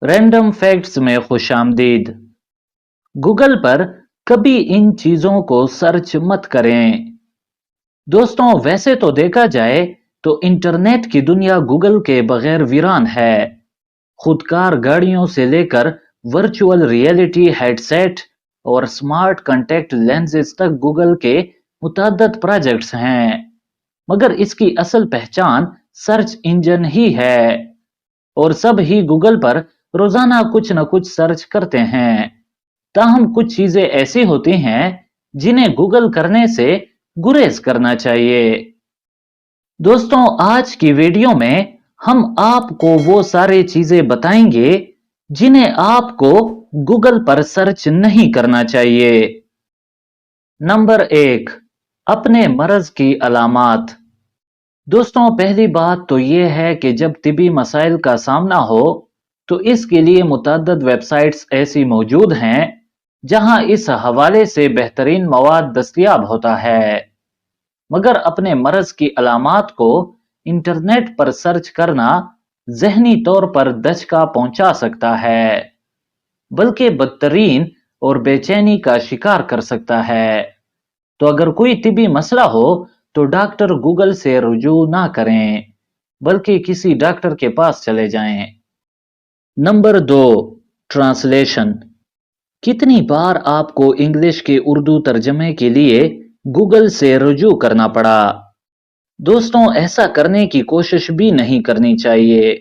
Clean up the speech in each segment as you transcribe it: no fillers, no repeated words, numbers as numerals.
Random facts में खुशामदीद। Google पर कभी इन चीजों को सर्च मत करें। दोस्तों, वैसे तो देखा जाए तो इंटरनेट की दुनिया गूगल के बगैर वीरान है। खुदकार गाड़ियों से लेकर वर्चुअल रियलिटी हेडसेट और स्मार्ट कॉन्टैक्ट लेंसेज तक गूगल के मुतअद्दिद प्रोजेक्ट्स हैं। मगर इसकी असल पहचान सर्च इंजन ही है। और सब ही गूगल पर रोजाना कुछ न कुछ सर्च करते हैं। ताहम कुछ चीजें ऐसी होती हैं जिन्हें गूगल करने से गुरेज करना चाहिए। दोस्तों, आज की वीडियो में हम आपको वो सारी चीजें बताएंगे जिन्हें आपको गूगल पर सर्च नहीं करना चाहिए। नंबर 1, अपने मर्ज की अलामात। दोस्तों, पहली बात तो ये है कि जब तिबी मसाइल का सामना हो तो इसके लिए मुतअद्दिद वेबसाइट्स ऐसी मौजूद हैं जहां इस हवाले से बेहतरीन मवाद दस्तयाब होता है। मगर अपने मर्ज की अलामात को इंटरनेट पर सर्च करना ज़हनी तौर पर दचका पहुंचा सकता है, बल्कि बदतरीन और बेचैनी का शिकार कर सकता है। तो अगर कोई तिबी मसला हो तो डॉक्टर गूगल से रुजू ना करें, बल्कि किसी डॉक्टर के पास चले जाएं। Number 2, translation. कितनी बार आपको इंग्लिश के उर्दू तर्जमे के लिए गूगल से रुजू करना पड़ा। दोस्तों, ऐसा करने की कोशिश भी नहीं करनी चाहिए,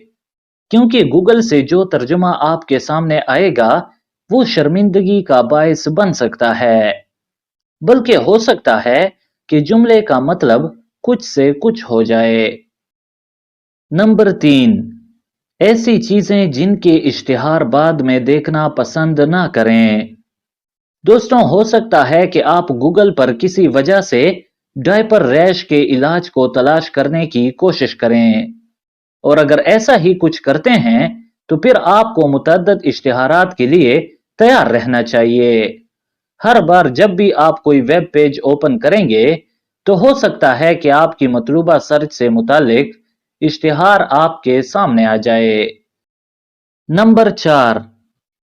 क्योंकि गूगल से जो तर्जुमा आपके सामने आएगा वो शर्मिंदगी का बायस बन सकता है, बल्कि हो सकता है कि जुमले का मतलब कुछ से कुछ हो जाए। नंबर 3, ऐसी चीजें जिनके इश्तिहार बाद में देखना पसंद ना करें। दोस्तों, हो सकता है कि आप गूगल पर किसी वजह से डायपर रैश के इलाज को तलाश करने की कोशिश करें, और अगर ऐसा ही कुछ करते हैं तो फिर आपको मुतअद्दिद इश्तिहारात के लिए तैयार रहना चाहिए। हर बार जब भी आप कोई वेब पेज ओपन करेंगे तो हो सकता है कि आपकी मतलूबा सर्च से मुतालिक इश्तिहार आपके सामने आ जाए। नंबर 4,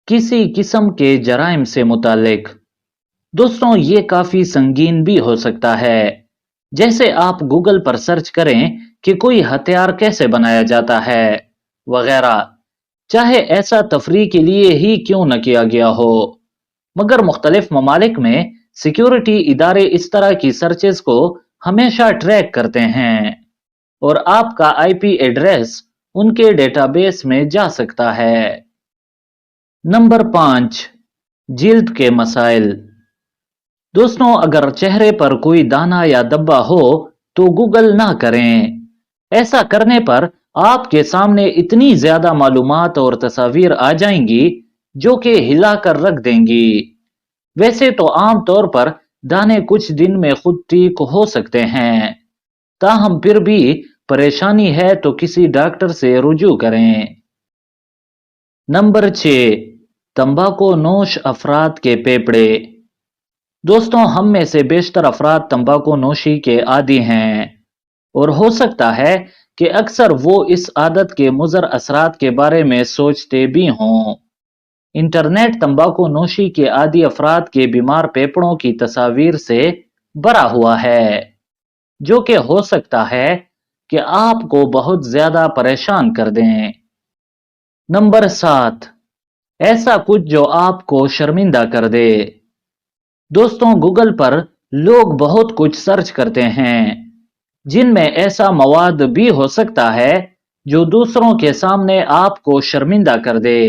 किसी किस्म के जराइम से मुतालिक। दोस्तों, ये काफी संगीन भी हो सकता है। जैसे आप गूगल पर सर्च करें कि कोई हथियार कैसे बनाया जाता है वगैरह, चाहे ऐसा तफरीह के लिए ही क्यों न किया गया हो। मगर मुख्तलिफ ममालिक में सिक्योरिटी इदारे इस तरह की सर्चेस को हमेशा ट्रैक करते हैं, और आपका आईपी एड्रेस उनके डेटाबेस में जा सकता है। नंबर 5, जिल्द के मसाइल। दोस्तों, अगर चेहरे पर कोई दाना या धब्बा हो तो गूगल ना करें। ऐसा करने पर आपके सामने इतनी ज्यादा मालूमात और तस्वीर आ जाएंगी जो कि हिलाकर रख देंगी। वैसे तो आम तौर पर दाने कुछ दिन में खुद ठीक हो सकते हैं, ताहम फिर भी परेशानी है तो किसी डॉक्टर से रुजू करें। नंबर 6, तंबाकू नोश अफराद के फेफड़े। दोस्तों, हम में से बेशतर अफराद तंबाकू नोशी के आदी हैं, और हो सकता है कि अक्सर वो इस आदत के मुज़र असरात के बारे में सोचते भी हों। इंटरनेट तंबाकू नोशी के आदी अफराद के बीमार फेफड़ों की तस्वीर से भरा हुआ है, जो कि हो सकता है कि आपको बहुत ज्यादा परेशान कर दें। नंबर 7, ऐसा कुछ जो आपको शर्मिंदा कर दे। दोस्तों, गूगल पर लोग बहुत कुछ सर्च करते हैं जिनमें ऐसा मवाद भी हो सकता है जो दूसरों के सामने आपको शर्मिंदा कर दे।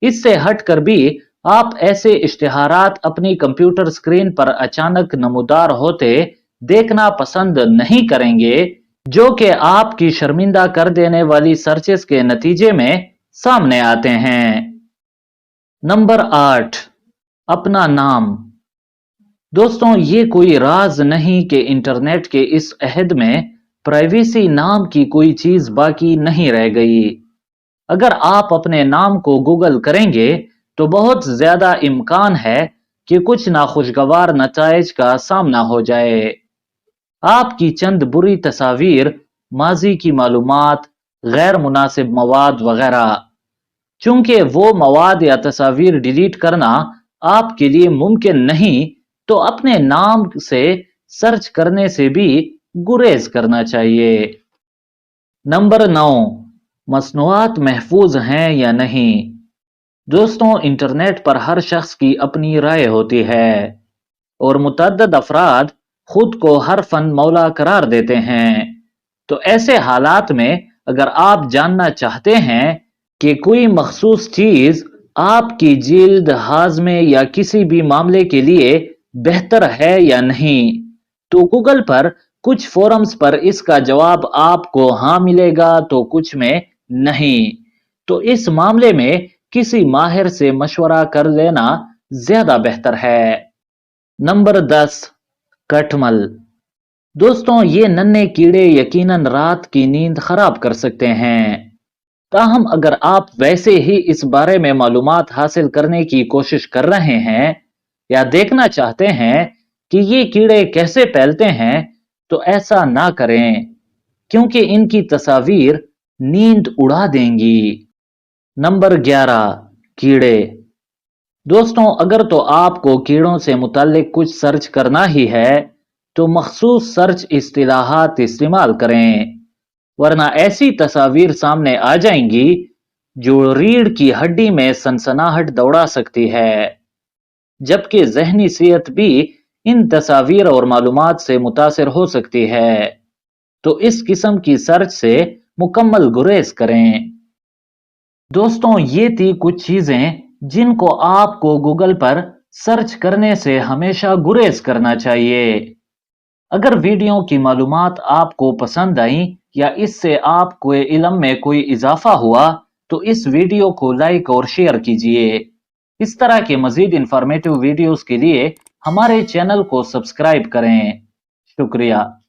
इससे हटकर भी आप ऐसे इश्तिहारात अपनी कंप्यूटर स्क्रीन पर अचानक नमूदार होते देखना पसंद नहीं करेंगे, जो कि आपकी शर्मिंदा कर देने वाली सर्चेस के नतीजे में सामने आते हैं। नंबर 8, अपना नाम। दोस्तों, ये कोई राज नहीं कि इंटरनेट के इस अहद में प्राइवेसी नाम की कोई चीज बाकी नहीं रह गई। अगर आप अपने नाम को गूगल करेंगे तो बहुत ज्यादा इम्कान है कि कुछ नाखुशगवार नताइज का सामना हो जाए। आपकी चंद बुरी तस्वीर, माजी की मालूमात, गैर मुनासिब मवाद वगैरह। चूंकि वो मवाद या तस्वीर डिलीट करना आपके लिए मुमकिन नहीं, तो अपने नाम से सर्च करने से भी गुरेज करना चाहिए। नंबर 9, मसनूआत महफूज हैं या नहीं। दोस्तों, इंटरनेट पर हर शख्स की अपनी राय होती है और मुतअद्दिद अफराद खुद को हर फन मौला करार देते हैं। तो ऐसे हालात में अगर आप जानना चाहते हैं कि कोई मखसूस चीज आपकी जिल्द, हाजमे या किसी भी मामले के लिए बेहतर है या नहीं, तो गूगल पर कुछ फोरम्स पर इसका जवाब आपको हाँ मिलेगा तो कुछ में नहीं। तो इस मामले में किसी माहिर से मशवरा कर लेना ज्यादा बेहतर है। नंबर 10, कठमल। दोस्तों, ये नन्हे कीड़े यकीनन रात की नींद खराब कर सकते हैं। ताहम अगर आप वैसे ही इस बारे में मालूमात हासिल करने की कोशिश कर रहे हैं या देखना चाहते हैं कि ये कीड़े कैसे फैलते हैं, तो ऐसा ना करें, क्योंकि इनकी तस्वीर नींद उड़ा देंगी। नंबर 11, कीड़े। दोस्तों, अगर तो आपको कीड़ों से मुताल्लिक कुछ सर्च करना ही है, तो मखसूस सर्च इस्तिलाहात इस्तेमाल करें, वरना ऐसी तस्वीर सामने आ जाएंगी जो रीढ़ की हड्डी में सनसनाहट दौड़ा सकती है, जबकि जहनी सेहत भी इन तस्वीर और मालूमात से मुतासिर हो सकती है। तो इस किस्म की सर्च से मुकम्मल गुरेज करें। दोस्तों, ये थी कुछ चीजें जिनको आपको गूगल पर सर्च करने से हमेशा गुरेज करना चाहिए। अगर वीडियो की मालूमात आपको पसंद आई या इससे आपको इल्म में कोई इजाफा हुआ, तो इस वीडियो को लाइक और शेयर कीजिए। इस तरह के मजीद इंफॉर्मेटिव वीडियोस के लिए हमारे चैनल को सब्सक्राइब करें। शुक्रिया।